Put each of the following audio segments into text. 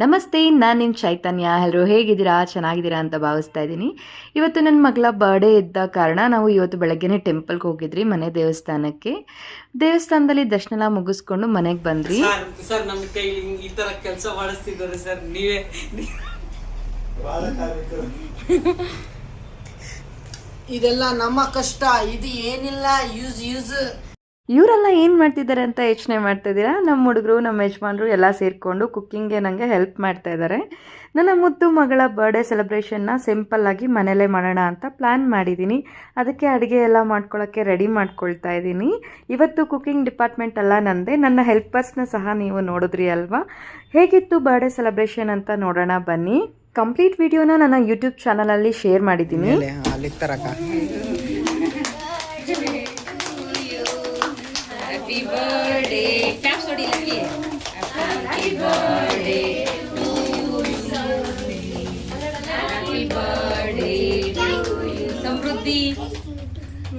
ನಮಸ್ತೆ, ನಾನು ನಿಮ್ಮ ಚೈತನ್ಯ. ಎಲ್ಲರೂ ಹೇಗಿದ್ದೀರಾ? ಚೆನ್ನಾಗಿದ್ದೀರಾ ಅಂತ ಭಾವಿಸ್ತಾ ಇದ್ದೀನಿ. ಇವತ್ತು ನನ್ನ ಮಗಳ ಬರ್ಡೇ ಇದ್ದ ಕಾರಣ ನಾವು ಇವತ್ತು ಬೆಳಗ್ಗೆನೇ ಟೆಂಪಲ್ಗೆ ಹೋಗಿದ್ರಿ, ಮನೆ ದೇವಸ್ಥಾನಕ್ಕೆ. ದೇವಸ್ಥಾನದಲ್ಲಿ ದರ್ಶನ ಮುಗಿಸ್ಕೊಂಡು ಮನೆಗೆ ಬಂದ್ರಿ. ಸರ್ ನಮ್ಮ ಕೈ ಈ ತರ ಕೆಲಸ ಮಾಡಿಸ್ತಿದ್ದಾರೆ ಸರ್, ನೀವೇ ಇದೆಲ್ಲ ನಮ್ಮ ಕಷ್ಟ, ಇದು ಏನಿಲ್ಲ ಯೂಸ್ ಇವರೆಲ್ಲ ಏನು ಮಾಡ್ತಿದ್ದಾರೆ ಅಂತ ಯೋಚನೆ ಮಾಡ್ತಾಯಿದ್ದೀರಾ? ನಮ್ಮ ಹುಡುಗರು, ನಮ್ಮ ಯಜಮಾನ್ರು ಎಲ್ಲ ಸೇರಿಕೊಂಡು ಕುಕ್ಕಿಂಗ್ಗೆ ನನಗೆ ಹೆಲ್ಪ್ ಮಾಡ್ತಾಯಿದ್ದಾರೆ. ನನ್ನ ಮುದ್ದು ಮಗಳ ಬರ್ಡೇ ಸೆಲೆಬ್ರೇಷನ್ನ ಸಿಂಪಲ್ಲಾಗಿ ಮನೇಲೇ ಮಾಡೋಣ ಅಂತ ಪ್ಲ್ಯಾನ್ ಮಾಡಿದ್ದೀನಿ. ಅದಕ್ಕೆ ಅಡುಗೆ ಎಲ್ಲ ಮಾಡ್ಕೊಳ್ಳೋಕ್ಕೆ ರೆಡಿ ಮಾಡ್ಕೊಳ್ತಾ ಇದ್ದೀನಿ. ಇವತ್ತು ಕುಕ್ಕಿಂಗ್ ಡಿಪಾರ್ಟ್ಮೆಂಟ್ ಎಲ್ಲ ನಂದೇ. ನನ್ನ ಹೆಲ್ಪರ್ಸ್ನ ಸಹ ನೀವು ನೋಡಿದ್ರಿ ಅಲ್ವಾ? ಹೇಗಿತ್ತು ಬರ್ಡೇ ಸೆಲೆಬ್ರೇಷನ್ ಅಂತ ನೋಡೋಣ ಬನ್ನಿ. ಕಂಪ್ಲೀಟ್ ವಿಡಿಯೋನ ನನ್ನ ಯೂಟ್ಯೂಬ್ ಚಾನಲಲ್ಲಿ ಶೇರ್ ಮಾಡಿದ್ದೀನಿ. Happy birthday, claps for Lucky. Happy birthday to you. Happy birthday to you. Samruddhi.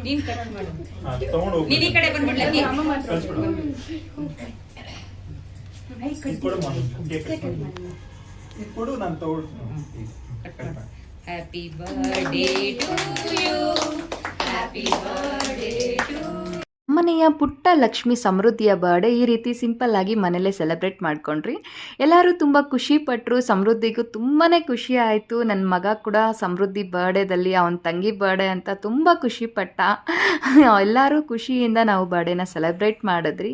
ನೀನ್ ಕಟ್ ಮಾಡು. ನೀನ್ ಈ ಕಡೆ ಬಂದ್ಬಿಡು ಲಕ್ಕಿ. ಕೊಡು ನಾನು ತಗೊಳ್ಳು. Happy birthday to you. Happy birthday to you. ಮನೆಯ ಪುಟ್ಟ ಲಕ್ಷ್ಮಿ ಸಮೃದ್ಧಿಯ ಬರ್ಡೇ ಈ ರೀತಿ ಸಿಂಪಲ್ಲಾಗಿ ಮನೇಲೇ ಸೆಲೆಬ್ರೇಟ್ ಮಾಡ್ಕೊಂಡ್ರಿ. ಎಲ್ಲರೂ ತುಂಬ ಖುಷಿಪಟ್ಟರು. ಸಮೃದ್ಧಿಗೂ ತುಂಬಾ ಖುಷಿ ಆಯಿತು. ನನ್ನ ಮಗ ಕೂಡ ಸಮೃದ್ಧಿ ಬರ್ಡೇದಲ್ಲಿ ಅವನ ತಂಗಿ ಬರ್ಡೇ ಅಂತ ತುಂಬ ಖುಷಿಪಟ್ಟ. ಎಲ್ಲರೂ ಖುಷಿಯಿಂದ ನಾವು ಬರ್ಡೇನ ಸೆಲೆಬ್ರೇಟ್ ಮಾಡಿದ್ರಿ.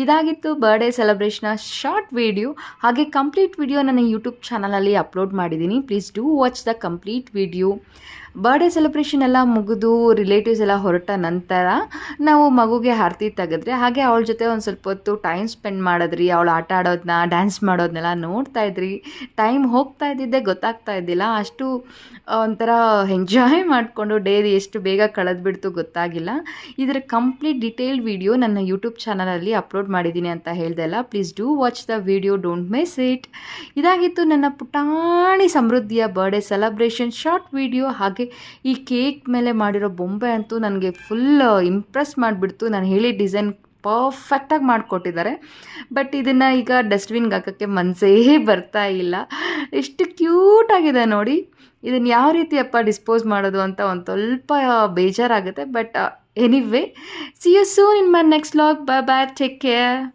ಇದಾಗಿತ್ತು ಬರ್ಡೇ ಸೆಲೆಬ್ರೇಷನ್ನ ಶಾರ್ಟ್ ವಿಡಿಯೋ. ಹಾಗೆ ಕಂಪ್ಲೀಟ್ ವಿಡಿಯೋ ನನ್ನ ಯೂಟ್ಯೂಬ್ ಚಾನಲಲ್ಲಿ ಅಪ್ಲೋಡ್ ಮಾಡಿದ್ದೀನಿ. Please do watch the complete video. Birthday celebration ಎಲ್ಲ ಮುಗಿದು ರಿಲೇಟಿವ್ಸ್ ಎಲ್ಲ ಹೊರಟ ನಂತರ ನಾವು ಮಗುಗೆ ಆರತಿ ತೆಗೆದ್ರೆ, ಹಾಗೆ ಅವಳ ಜೊತೆ ಒಂದು ಸ್ವಲ್ಪ ಹೊತ್ತು ಟೈಮ್ ಸ್ಪೆಂಡ್ ಮಾಡಿದ್ರಿ. ಅವಳು ಆಟ ಆಡೋದನ್ನ, ಡ್ಯಾನ್ಸ್ ಮಾಡೋದನ್ನೆಲ್ಲ ನೋಡ್ತಾ ಇದ್ರಿ. ಟೈಮ್ ಹೋಗ್ತಾ ಇದ್ದಿದ್ದೆ ಗೊತ್ತಾಗ್ತಾ ಇದ್ದಿಲ್ಲ. ಅಷ್ಟು ಒಂಥರ ಎಂಜಾಯ್ ಮಾಡಿಕೊಂಡು ಡೇ ಎಷ್ಟು ಬೇಗ ಕಳೆದ್ಬಿಡ್ತು ಗೊತ್ತಾಗಿಲ್ಲ. ಇದರ ಕಂಪ್ಲೀಟ್ ಡಿಟೇಲ್ಡ್ ವಿಡಿಯೋ ನನ್ನ ಯೂಟ್ಯೂಬ್ ಚಾನಲಲ್ಲಿ ಅಪ್ಲೋಡ್ ಮಾಡಿದ್ದೀನಿ ಅಂತ ಹೇಳ್ದೆ ಅಲ್ಲ. Please do watch the video, don't miss it. ಇದಾಗಿತ್ತು ನನ್ನ ಪುಟಾಣಿ ಸಮೃದ್ಧಿಯ ಬರ್ಡೇ ಸೆಲೆಬ್ರೇಷನ್ ಶಾರ್ಟ್ ವಿಡಿಯೋ. ಹಾಗೆ ಈ ಕೇಕ್ ಮೇಲೆ ಮಾಡಿರೋ ಬೊಂಬೆ ಅಂತೂ ನನಗೆ ಫುಲ್ ಇಂಪ್ರೆಸ್ ಮಾಡಿಬಿಡ್ತು. ನಾನು ಹೇಳಿ ಡಿಸೈನ್ ಪರ್ಫೆಕ್ಟಾಗಿ ಮಾಡಿಕೊಟ್ಟಿದ್ದಾರೆ. ಬಟ್ ಇದನ್ನು ಈಗ ಡಸ್ಟ್ಬಿನ್ಗೆ ಹಾಕೋಕ್ಕೆ ಮನಸ್ಸೇ ಬರ್ತಾ ಇಲ್ಲ. ಎಷ್ಟು ಕ್ಯೂಟಾಗಿದೆ ನೋಡಿ. ಇದನ್ನು ಯಾವ ರೀತಿ ಡಿಸ್ಪೋಸ್ ಮಾಡೋದು ಅಂತ ಒಂದು ಸ್ವಲ್ಪ ಬೇಜಾರಾಗುತ್ತೆ. But anyway, see you soon in my next vlog. Bye bye, take care.